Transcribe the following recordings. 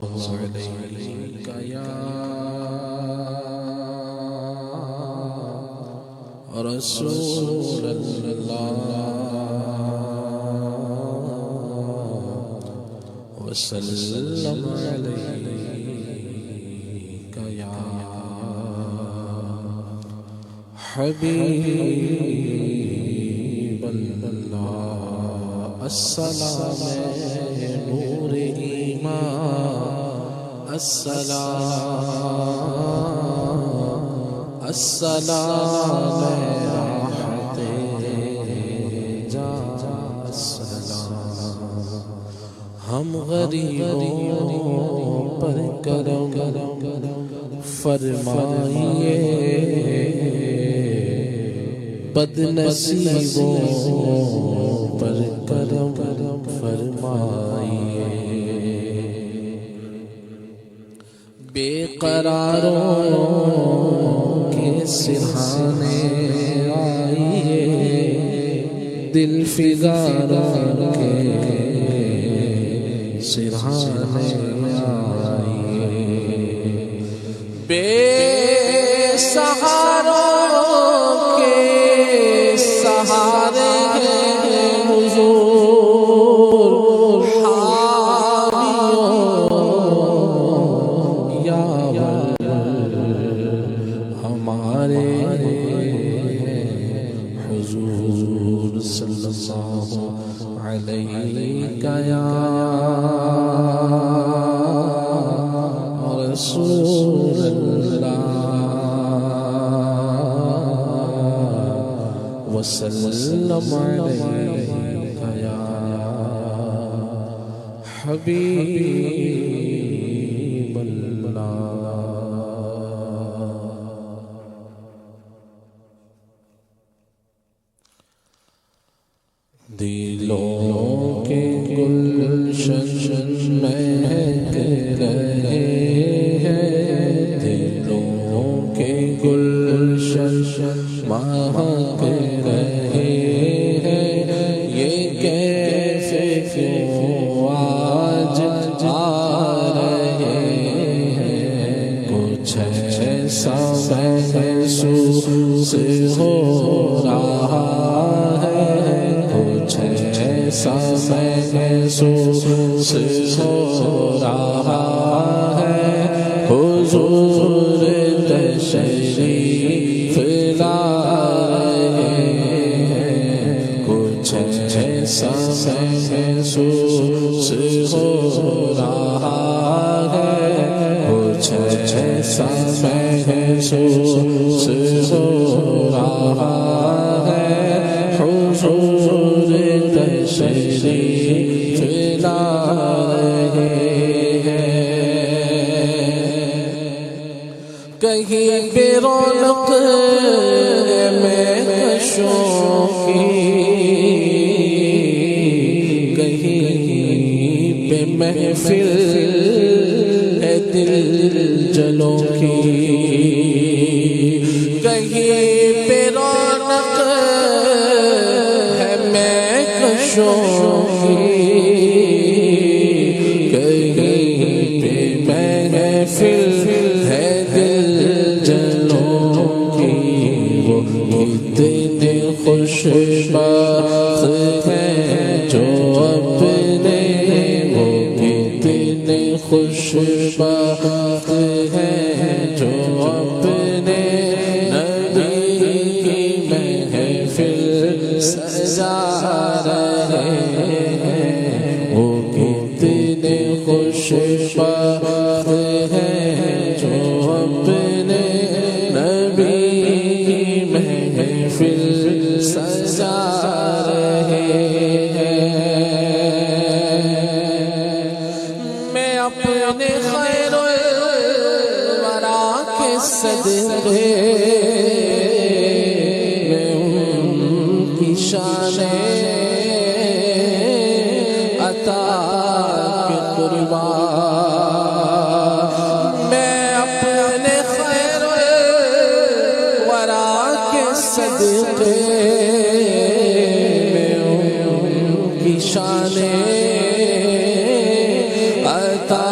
عليك يا رسول الله وسلم عليك يا حبيب الله السلام نور ایمان السلام راحت جان السلام ہم غریبوں پر کرم فرمائیے بد نصیبوں پر کرم فرمائیے بے قراروں کے سرہانے آئیے دل فگاروں کے سرہانے آئیے بے سہاروں کے سہارے حضور ہمارے حضور صلی اللہ علیہ یا رسول اللہ وسلم علیہ یا حبیب اللہ دلوں کے گلشن مہک رہے ہیں دلوں کے گلشن مہک رہے ہیں یہ کیسے کیوں آج آ رہے ہیں کچھ ایسا محسوس ہو رہا ہے ایسا محسوس ہو رہا ہے حضور تشریف لا رہے ہیں کچھ ایسا محسوس ہو رہا ہے کچھ ایسا محسوس ہو رہا ہے حضور تشریف لا رہے ہیں کہیں پہ رونق مہکشوں کی کہیں پہ محفل ہے دل جلوں کی کہیں پہ رونق ہے مہکشوں کی کہیں پہ محفل ہے دل جلوں کی وہ کتنے خوش بخت ہیں جو اپنے وہ کتنے خوش بخت ہیں جو اپنے نبی کی محفل سجا رہے ہیں وہ کتنے خوش بخت ہیں جو اپنے نبی کی محفل سجا رہے ہیں میں اپنے خیر الورا کے صدقے میں ان کی شان عطا کے قربان میں اپنے خیر الورا کے صدقے میں ان کی شان عطا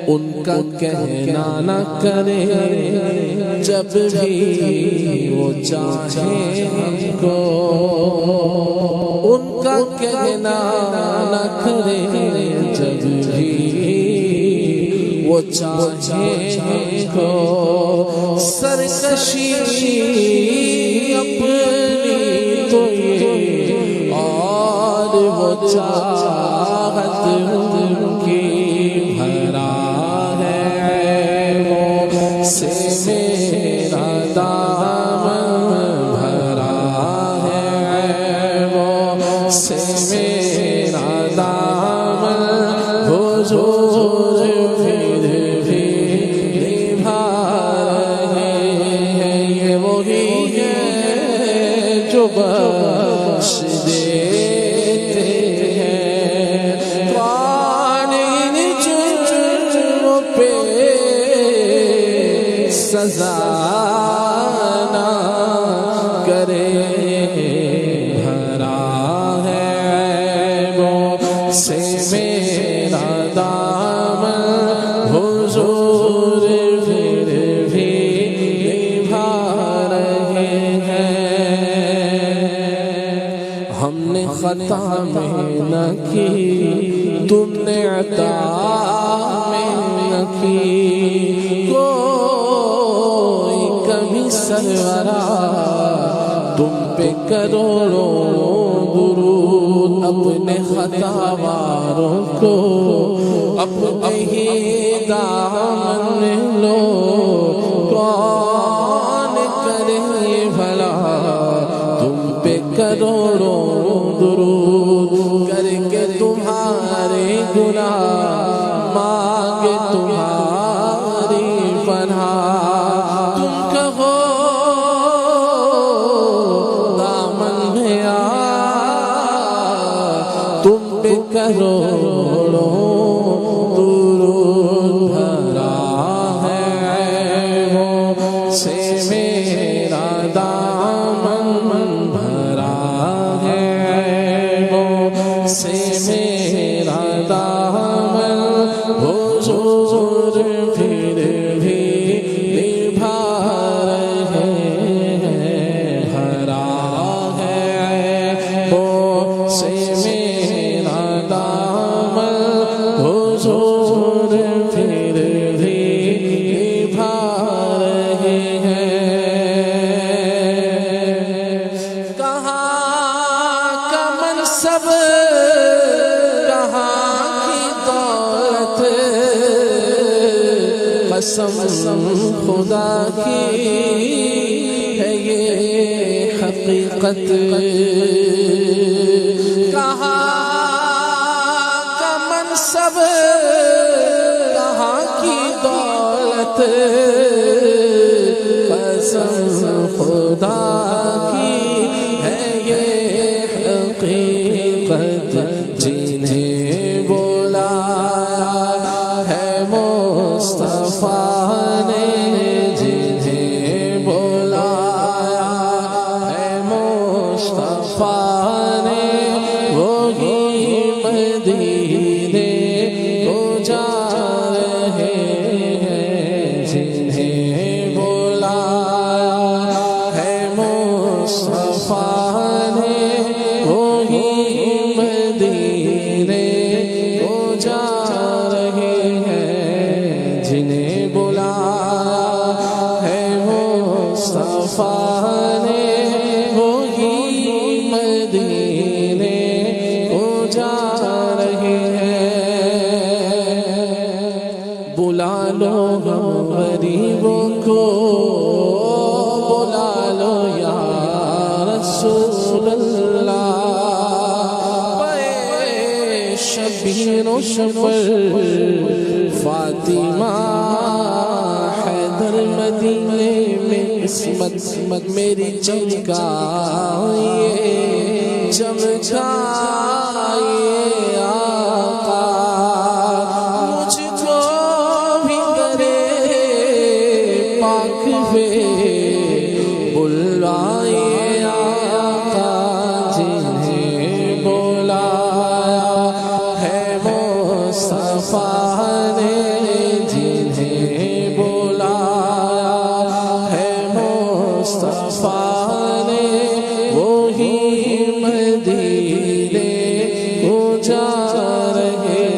ان کا کہنا نہ کرے جب بھی وہ چاہے ہم کو، ان کا کہنا نہ کرے جب بھی وہ چاہے ہم کو، سرکشی اپنی تو یہ اور وہ چاہت ان کی بھرا ہے، وہ سے میرا دامن بھرا ہے، وہ سے میرا دامن حضور پھر بھی نبھا رہے ہیں، یہ وہی ہے جو بخش دیتے ہیں، قوانین جرم پہ سزا نہ کرے، بھرا ہے وہ سے میرا دامن حضور پھر بھی نبھا رہے ہیں، ہم نے خطا میں نہ کی تم نے عطا میں نہ کی، کوئی کبھی سرورا تم پہ کروڑوں درود، اپنے خطا واروں کو اپنے ہی دامن میں لو، کون کرے بھلا تم پہ کروڑوں درود، کر کے تمہارے گناہ مانگے تمہاری پناہ، تم کہو دامن میں آ، تم پہ کروڑوں درود بھرا ہے، وہ سے میرا دامن بھرا ہے، وہ سے میرا دامن حضور پھر بھی نبھا رہے ہیں، بھرا ہے وہ سے میرا دامن حضور پھر بھی نبھا رہے ہیں، کہاں کا منصب کہاں کی دولت، قسم خدا کی ہے یہ حقیقت، کہاں کا منصب کہاں کی دولت، قسم خدا کی ہے یہ حقیقت، جنہیں بلایا ہے مصطفیٰ نے، جنہیں بلایا ہے مصطفیٰ نے، وہی مدینے کو جا رہے ہیں، جنہیں بلایا ہے مصطفیٰ نے، وہی مدینے کو جا رہے ہیں، جنہیں بلایا ہے مصطفیٰ نے، وہی مدینے کو جا رہے ہیں، بلا لو ہم غریبوں کو، بلا لو یا رسول اللہ، شبیر و شفر فاطمہ حیدر مدینے میں قسمت میری چمکائیے چمکائیے آقا، مجھ کو بھی درے پاک پہ بلوائیے آقا، جنہیں بلایا ہے مصطفیٰ مصطفیٰ نے جنہیں بلایا ہے مصطفیٰ نے وہی مدینے کو جا رہے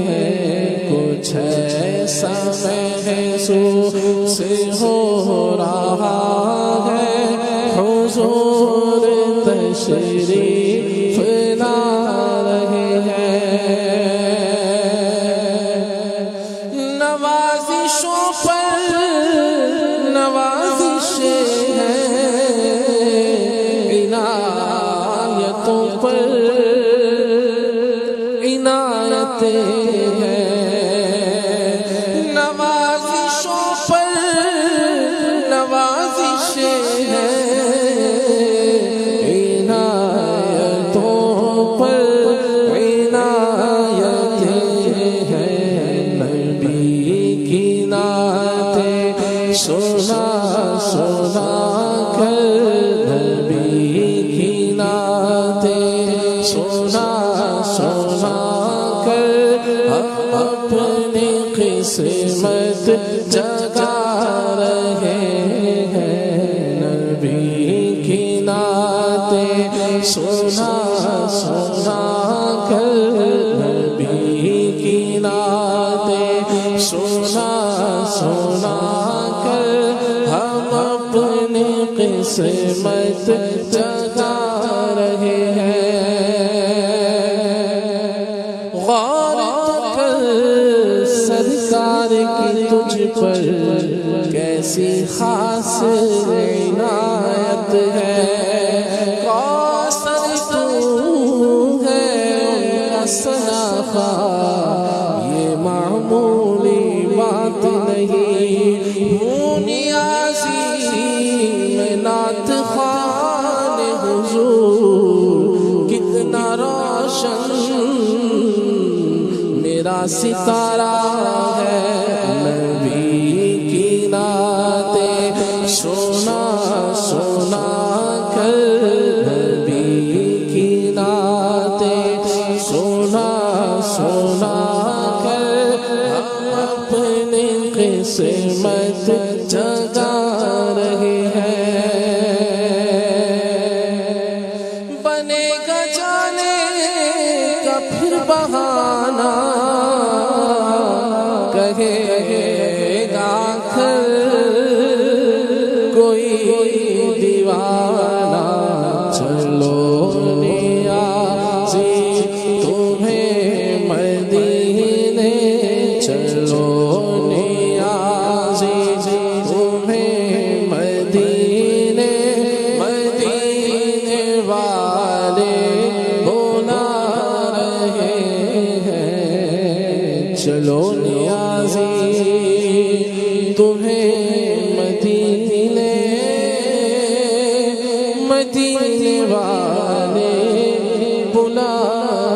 ہیں کچھ ایسا محسوس ہو رہا ہے حضور تشریف لا رہے ہیں نوازشوں پر نوازشیں ہیں عنایتوں پر عنایتیں ہیں نوازشوں پر نوازشیں ہیں عنایتوں پر عنایتیں ہیں نبی کی نعتیں سنا سنا کر نبی کی نعتیں سنا سنا کر اپنی قسمت جگا رہے ہیں نبی کی نعتیں سنا سنا کر نبی کی نعتیں سنا سنا کر ہم اپنی قسمت جگا رہے ہیں غور کر سرکار کی تجھ پر کیسی خاص عنایت ہے کوثر تو ہے ثنا خواہ یہ معمولی بات نہیں ہوں نیازی میں نعت خوان حضور کتنا روشن میرا ستارہ ہے نبی کی نعتیں سنا سنا کر نبی کی نعتیں سنا سنا کر ہم اپنی قسمت جگا رہے ہیں بنے گا جانے کا پھر بہانہ کہے گا کوئی دیوانہ چلو نیازی تمہیں مدینے چلو نیازی تمہیں مدینے مدینے والے بلا رہے ہیں چلو نیازی تمہیں مدینے مدینے والے بلا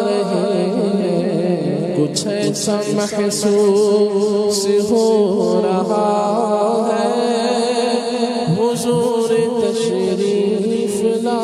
رہے ہیں کچھ ایسا محسوس ہو رہا ہے حضور تشریف لا